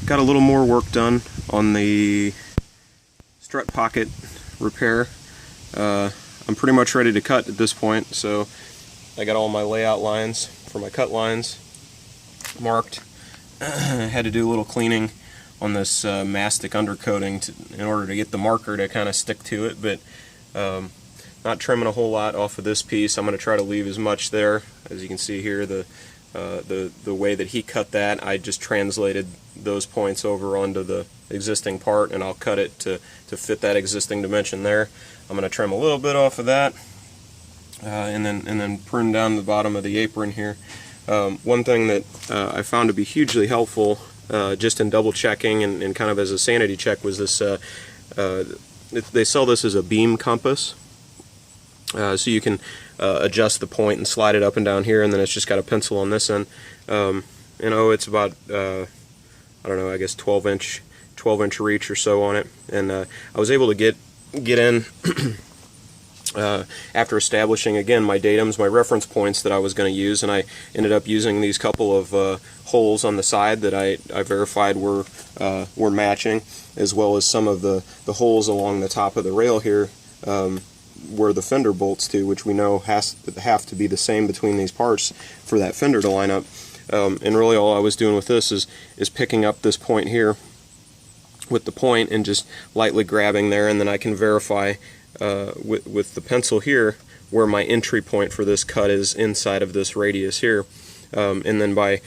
got a little more work done on the strut pocket repair. I'm pretty much ready to cut at this point, so I got all my layout lines for my cut lines marked. Had to do a little cleaning on this mastic undercoating in order to get the marker to kind of stick to it, but not trimming a whole lot off of this piece. I'm going to try to leave as much there. As you can see here, the way that he cut that, I just translated those points over onto the existing part, and I'll cut it to fit that existing dimension there. I'm going to trim a little bit off of that, and then prune down the bottom of the apron here. One thing that I found to be hugely helpful, just in double checking and kind of as a sanity check, was this. They sell this as a beam compass, so you can adjust the point and slide it up and down here, and then it's just got a pencil on this end. It's about I don't know, I guess 12 inch reach or so on it, and I was able to get in after establishing again my datums, my reference points that I was going to use, and I ended up using these couple of holes on the side that I verified were matching, as well as some of the holes along the top of the rail here where the fender bolts to, which we know have to be the same between these parts for that fender to line up. And really all I was doing with this is picking up this point here with the point and just lightly grabbing there, and then I can verify with the pencil here where my entry point for this cut is inside of this radius here, and then by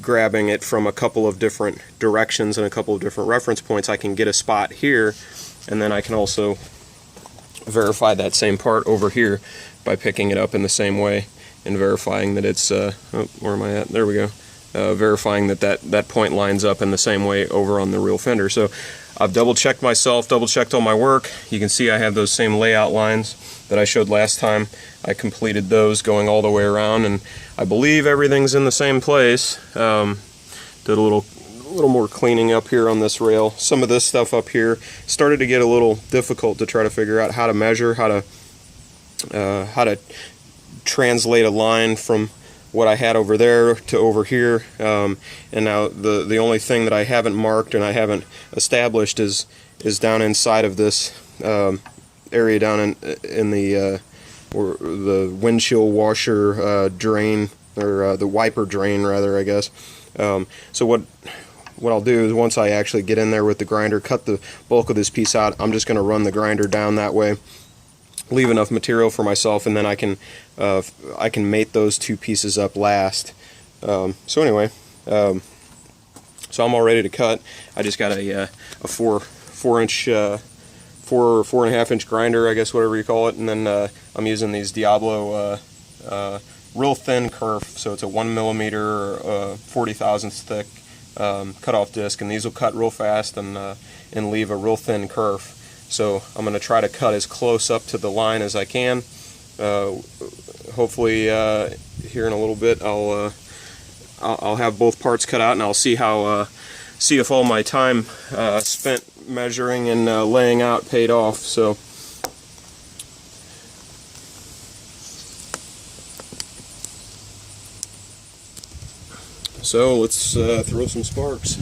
grabbing it from a couple of different directions and a couple of different reference points, I can get a spot here, and then I can also verify that same part over here by picking it up in the same way and verifying that it's where am I at? There we go. Verifying that point lines up in the same way over on the real fender. So I've double checked myself, double checked all my work. You can see I have those same layout lines that I showed last time. I completed those going all the way around, and I believe everything's in the same place. Did a little more cleaning up here on this rail. Some of this stuff up here started to get a little difficult to try to figure out how to measure, how to translate a line from what I had over there to over here, and now the only thing that I haven't marked and I haven't established is down inside of this area down in the windshield washer drain, or the wiper drain rather, I guess. So what I'll do is, once I actually get in there with the grinder, cut the bulk of this piece out, I'm just going to run the grinder down that way, leave enough material for myself, and then I can mate those two pieces up last. So anyway, so I'm all ready to cut. I just got a 4.5 inch grinder, I guess, whatever you call it, and then I'm using these Diablo real thin kerf, so it's a 1 millimeter 40 thousandths thick cutoff disc, and these will cut real fast and leave a real thin kerf. So I'm going to try to cut as close up to the line as I can. Hopefully here in a little bit I'll have both parts cut out, and I'll see if all my time spent measuring and laying out paid off. So let's throw some sparks.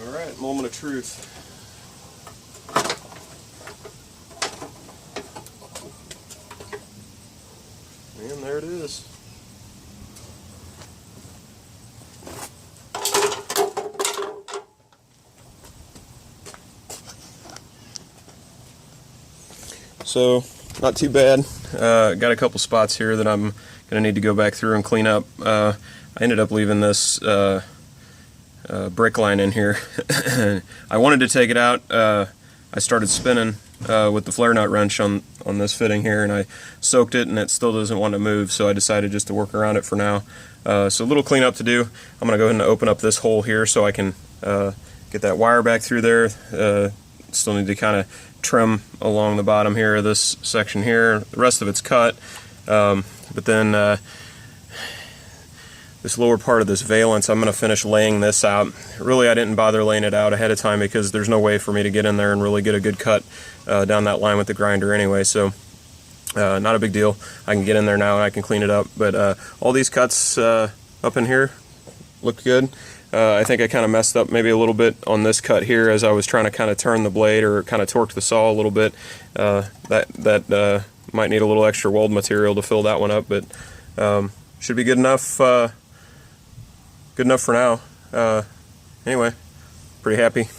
Alright, moment of truth. And there it is. So, not too bad. Got a couple spots here that I'm going to need to go back through and clean up. I ended up leaving this brake line in here. I wanted to take it out. I started spinning with the flare nut wrench on this fitting here, and I soaked it, and it still doesn't want to move, so I decided just to work around it for now. So a little cleanup to do. I'm going to go ahead and open up this hole here so I can get that wire back through there. Still need to kind of trim along the bottom here of this section here. The rest of it's cut, but then this lower part of this valance, I'm going to finish laying this out. Really, I didn't bother laying it out ahead of time because there's no way for me to get in there and really get a good cut down that line with the grinder anyway, so not a big deal. I can get in there now and I can clean it up, but all these cuts up in here look good. I think I kind of messed up maybe a little bit on this cut here as I was trying to kind of turn the blade or kind of torque the saw a little bit. That might need a little extra weld material to fill that one up, but should be good enough. Good enough for now. Anyway, pretty happy.